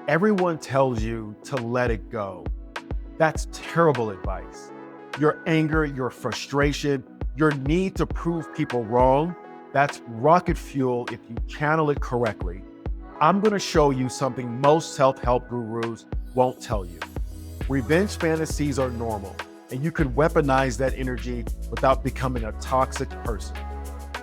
Everyone tells you to let it go. That's terrible advice. Your anger, your frustration, your need to prove people wrong, that's rocket fuel if you channel it correctly. I'm going to show you something most self-help gurus won't tell you. Revenge fantasies are normal, and you can weaponize that energy without becoming a toxic person.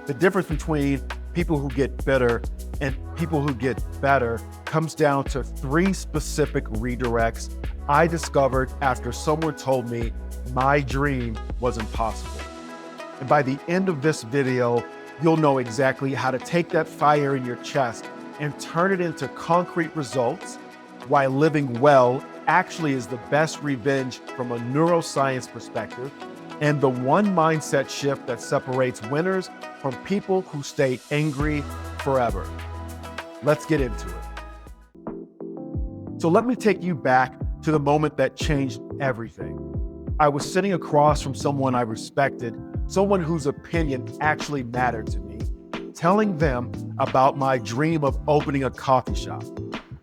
The difference between people who get bitter and people who get better comes down to 3 specific redirects I discovered after someone told me my dream was impossible. And by the end of this video, you'll know exactly how to take that fire in your chest and turn it into concrete results, why living well actually is the best revenge from a neuroscience perspective, and the one mindset shift that separates winners from people who stay angry forever. Let's get into it. So let me take you back to the moment that changed everything. I was sitting across from someone I respected, someone whose opinion actually mattered to me, telling them about my dream of opening a coffee shop.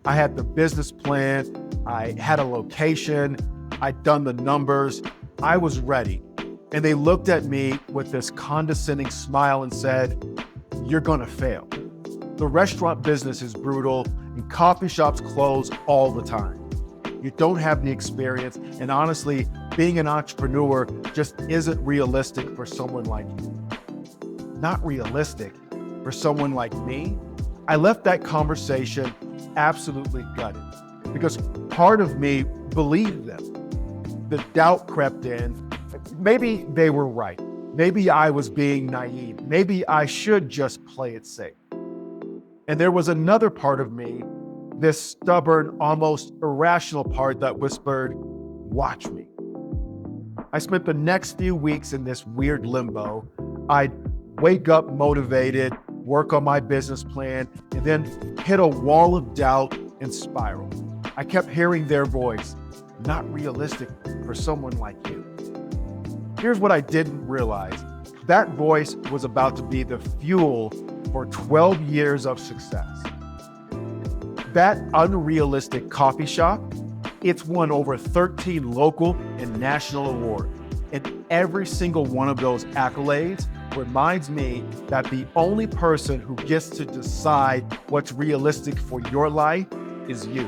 I had the business plan, I had a location, I'd done the numbers, I was ready. And they looked at me with this condescending smile and said, "You're gonna fail. The restaurant business is brutal and coffee shops close all the time. You don't have the experience, and honestly, being an entrepreneur just isn't realistic for someone like you." Not realistic for someone like me? I left that conversation absolutely gutted because part of me believed them. The doubt crept in. Maybe they were right. Maybe I was being naive. Maybe I should just play it safe. And there was another part of me, this stubborn, almost irrational part that whispered, "Watch me." I spent the next few weeks in this weird limbo. I'd wake up motivated, work on my business plan, and then hit a wall of doubt and spiral. I kept hearing their voice, "Not realistic for someone like you." Here's what I didn't realize. That voice was about to be the fuel for 12 years of success. That unrealistic coffee shop, it's won over 13 local and national awards. And every single one of those accolades reminds me that the only person who gets to decide what's realistic for your life is you.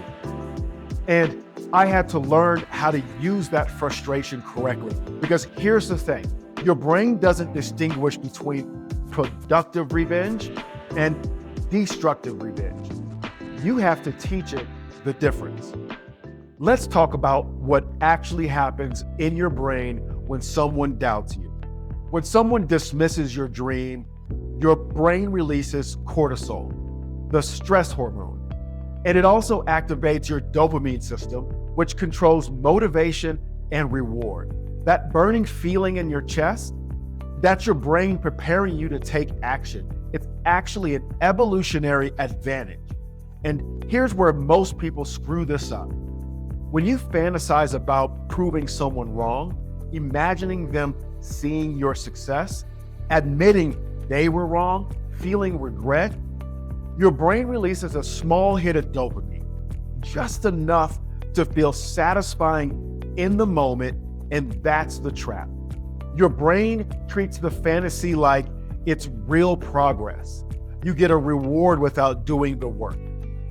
And I had to learn how to use that frustration correctly. Because here's the thing, your brain doesn't distinguish between productive revenge and destructive revenge. You have to teach it the difference. Let's talk about what actually happens in your brain when someone doubts you. When someone dismisses your dream, your brain releases cortisol, the stress hormone. And it also activates your dopamine system, which controls motivation and reward. That burning feeling in your chest, that's your brain preparing you to take action. It's actually an evolutionary advantage. And here's where most people screw this up. When you fantasize about proving someone wrong, imagining them seeing your success, admitting they were wrong, feeling regret, your brain releases a small hit of dopamine, just enough to feel satisfying in the moment, and that's the trap. Your brain treats the fantasy like it's real progress. You get a reward without doing the work.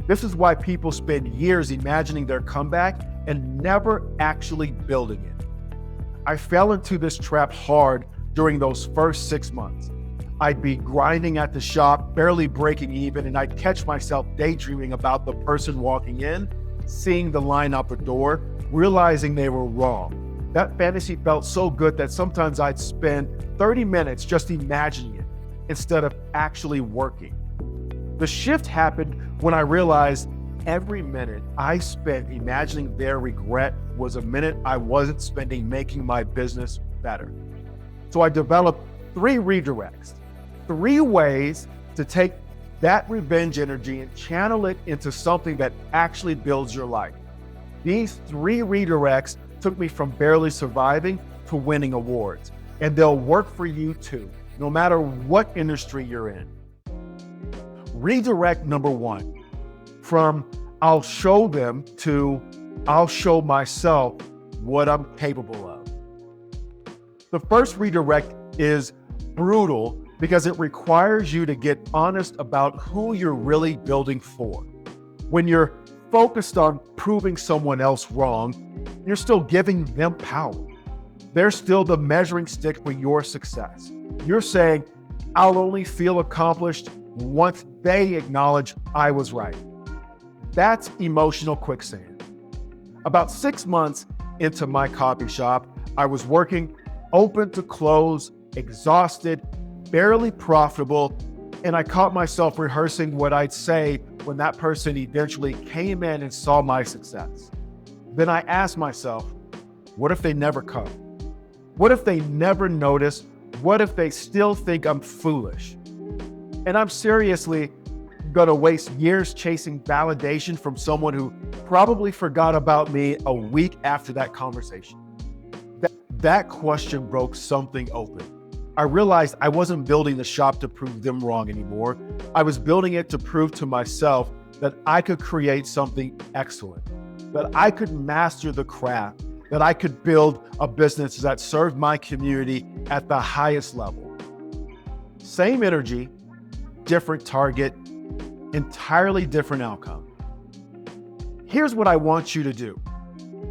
This is why people spend years imagining their comeback and never actually building it. I fell into this trap hard during those first 6 months. I'd be grinding at the shop, barely breaking even, and I'd catch myself daydreaming about the person walking in, seeing the line out the door, realizing they were wrong. That fantasy felt so good that sometimes I'd spend 30 minutes just imagining it instead of actually working. The shift happened when I realized every minute I spent imagining their regret was a minute I wasn't spending making my business better. So I developed 3 redirects, 3 ways to take that revenge energy and channel it into something that actually builds your life. These 3 redirects took me from barely surviving to winning awards, and they'll work for you too, no matter what industry you're in. Redirect number 1, from I'll show them to I'll show myself what I'm capable of. The first redirect is brutal because it requires you to get honest about who you're really building for. When you're focused on proving someone else wrong, you're still giving them power. They're still the measuring stick for your success. You're saying, I'll only feel accomplished once they acknowledge I was right. That's emotional quicksand. About 6 months into my coffee shop, I was working open to close, exhausted, barely profitable, and I caught myself rehearsing what I'd say when that person eventually came in and saw my success. Then I asked myself, what if they never come? What if they never notice? What if they still think I'm foolish? And I'm seriously gonna waste years chasing validation from someone who probably forgot about me a week after that conversation. That question broke something open. I realized I wasn't building the shop to prove them wrong anymore. I was building it to prove to myself that I could create something excellent, that I could master the craft, that I could build a business that served my community at the highest level. Same energy, different target, entirely different outcome. Here's what I want you to do.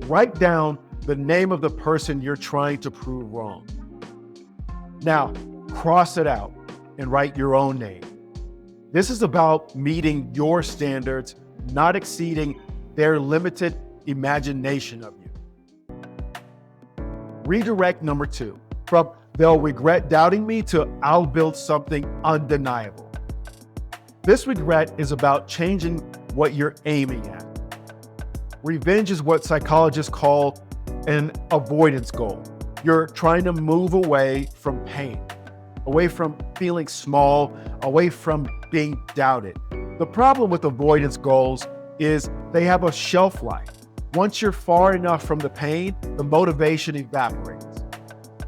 Write down the name of the person you're trying to prove wrong. Now, cross it out and write your own name. This is about meeting your standards, not exceeding their limited imagination of you. Redirect number 2, from they'll regret doubting me to I'll build something undeniable. This regret is about changing what you're aiming at. Revenge is what psychologists call an avoidance goal. You're trying to move away from pain, away from feeling small, away from being doubted. The problem with avoidance goals is they have a shelf life. Once you're far enough from the pain, the motivation evaporates.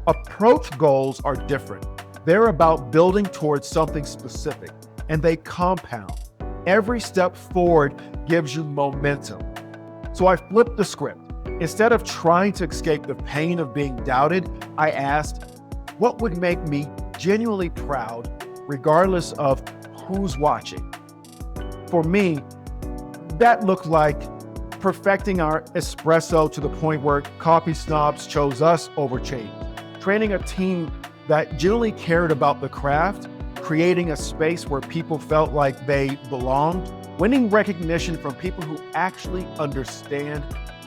Approach goals are different. They're about building towards something specific, and they compound. Every step forward gives you momentum. So I flipped the script. Instead of trying to escape the pain of being doubted, I asked, what would make me genuinely proud, regardless of who's watching? For me, that looked like perfecting our espresso to the point where coffee snobs chose us over change, training a team that genuinely cared about the craft, creating a space where people felt like they belonged, winning recognition from people who actually understand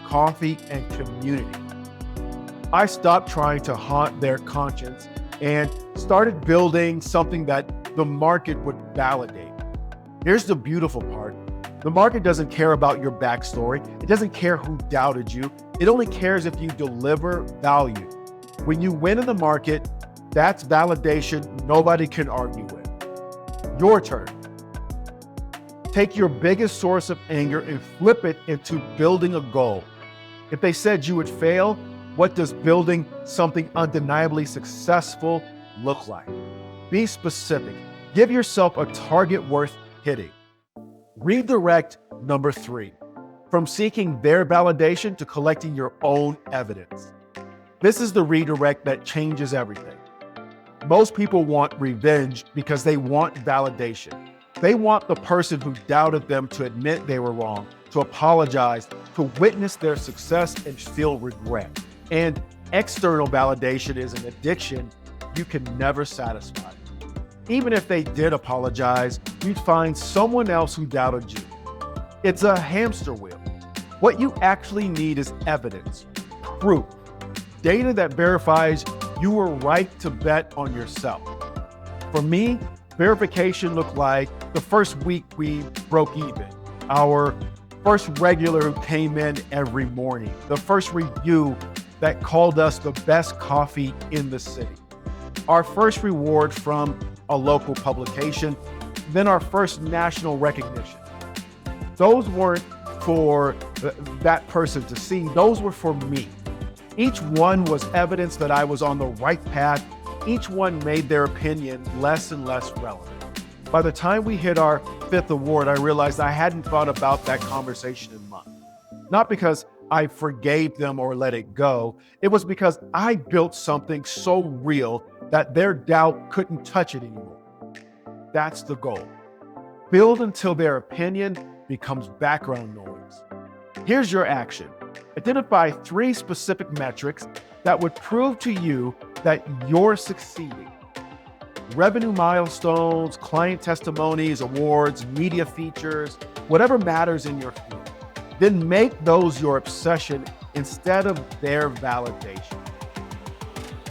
coffee and community. I stopped trying to haunt their conscience and started building something that the market would validate. Here's the beautiful part. The market doesn't care about your backstory. It doesn't care who doubted you. It only cares if you deliver value. When you win in the market, that's validation nobody can argue with. Your turn. Take your biggest source of anger and flip it into building a goal. If they said you would fail, what does building something undeniably successful look like? Be specific. Give yourself a target worth hitting. Redirect number 3, from seeking their validation to collecting your own evidence. This is the redirect that changes everything. Most people want revenge because they want validation. They want the person who doubted them to admit they were wrong, to apologize, to witness their success and feel regret. And external validation is an addiction you can never satisfy. Even if they did apologize, you'd find someone else who doubted you. It's a hamster wheel. What you actually need is evidence, proof, data that verifies you were right to bet on yourself. For me, verification looked like the first week we broke even, our first regular who came in every morning, the first review that called us the best coffee in the city, our first reward from a local publication, then our first national recognition. Those weren't for that person to see, those were for me. Each one was evidence that I was on the right path. Each one made their opinion less and less relevant. By the time we hit our 5th award, I realized I hadn't thought about that conversation in months. Not because I forgave them or let it go. It was because I built something so real that their doubt couldn't touch it anymore. That's the goal. Build until their opinion becomes background noise. Here's your action. Identify 3 specific metrics that would prove to you that you're succeeding. Revenue milestones, client testimonies, awards, media features, whatever matters in your field. Then make those your obsession instead of their validation.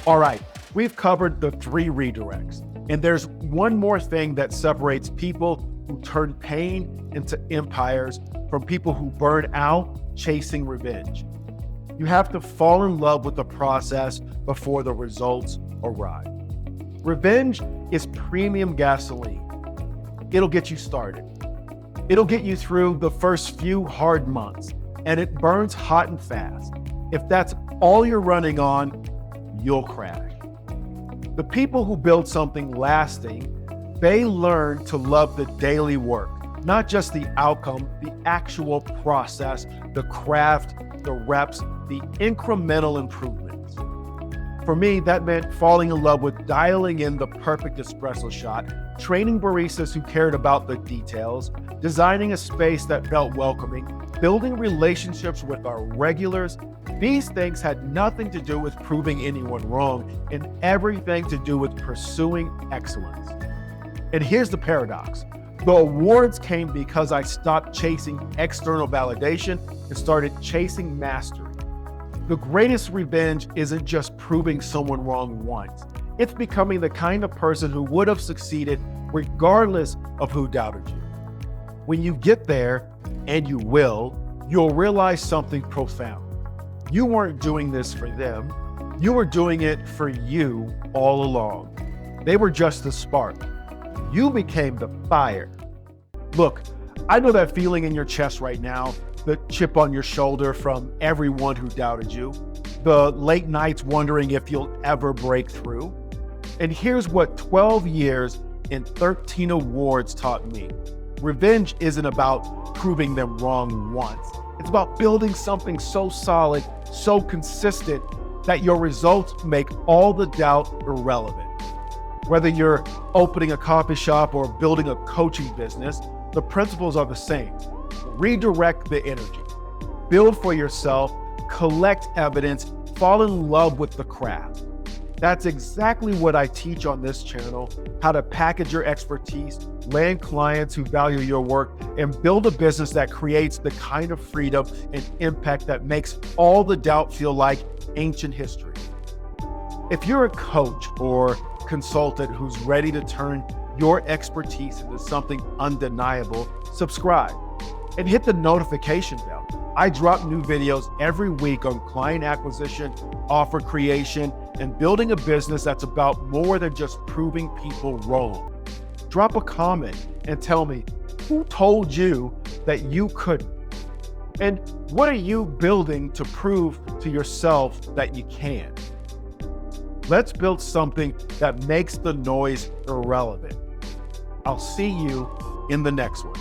All right, we've covered the 3 redirects, and there's one more thing that separates people who turn pain into empires from people who burn out chasing revenge. You have to fall in love with the process before the results arrive. Revenge is premium gasoline. It'll get you started. It'll get you through the first few hard months, and it burns hot and fast. If that's all you're running on, you'll crash. The people who build something lasting, they learn to love the daily work, not just the outcome, the actual process, the craft, the reps, the incremental improvements. For me, that meant falling in love with dialing in the perfect espresso shot, training baristas who cared about the details, designing a space that felt welcoming, building relationships with our regulars. These things had nothing to do with proving anyone wrong and everything to do with pursuing excellence. And here's the paradox. The awards came because I stopped chasing external validation and started chasing mastery. The greatest revenge isn't just proving someone wrong once. It's becoming the kind of person who would have succeeded regardless of who doubted you. When you get there, and you will, you'll realize something profound. You weren't doing this for them. You were doing it for you all along. They were just the spark. You became the fire. Look, I know that feeling in your chest right now, the chip on your shoulder from everyone who doubted you, the late nights wondering if you'll ever break through. And here's what 12 years and 13 awards taught me. Revenge isn't about proving them wrong once. It's about building something so solid, so consistent, that your results make all the doubt irrelevant. Whether you're opening a coffee shop or building a coaching business, the principles are the same. Redirect the energy. Build for yourself, collect evidence, fall in love with the craft. That's exactly what I teach on this channel, how to package your expertise, land clients who value your work, and build a business that creates the kind of freedom and impact that makes all the doubt feel like ancient history. If you're a coach or consultant who's ready to turn your expertise into something undeniable, subscribe and hit the notification bell. I drop new videos every week on client acquisition, offer creation, and building a business that's about more than just proving people wrong. Drop a comment and tell me, who told you that you couldn't? And what are you building to prove to yourself that you can? Let's build something that makes the noise irrelevant. I'll see you in the next one.